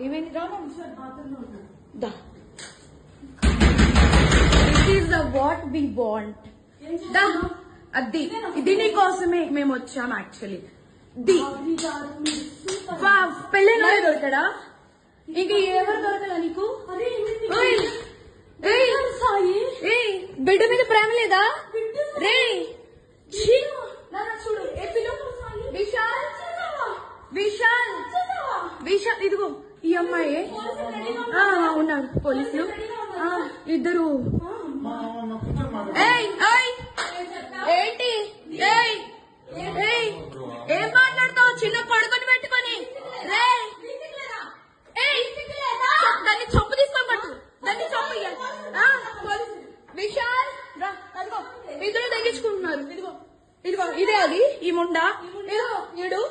ఏమైంది దా this is the what we want దా అది ఇది నీకోసమే మేము వచ్చాం యాక్చువల్లీ పెళ్ళైన దొరకడా ఇంక ఎవరు దొరకదా నీకు బిడ్డ మీద ప్రేమ లేదా రే చూడు విశాల్ విశాల్ విశాల్ ఇదిగో ఈ అమ్మాయి ఉన్నారు పోలీసులు ఇద్దరు ఏంటి ఏం మాట్లాడతావు చిన్న కొడుకుని పెట్టుకొని దాన్ని చంపు తీసుకొని పట్టు దాన్ని చంపు విశాల్ అదిగో ఇద్దరు తగ్గించుకుంటున్నారు ఇదిగో ఇదిగో ఇదే అది ఈ ముండా ఇదిగో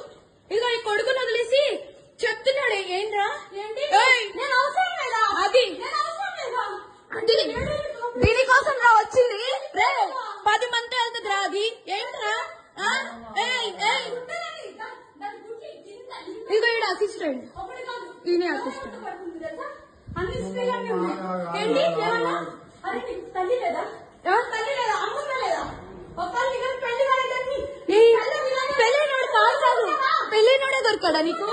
ఇదిగో ఈ కొడుకుని వదిలేసి చెప్తున్నాడు ఏంట్రా అది దీనికోసం రా వచ్చింది 10 మంది వెళ్తుంది రా అది ఏంట్రా ఇదిగో ఈడ అసిస్టెంట్ ఈయన అసిస్టెంట్ పెళ్ళైనోడు కాదు పెళ్ళైనోడే దొరకడా నీకు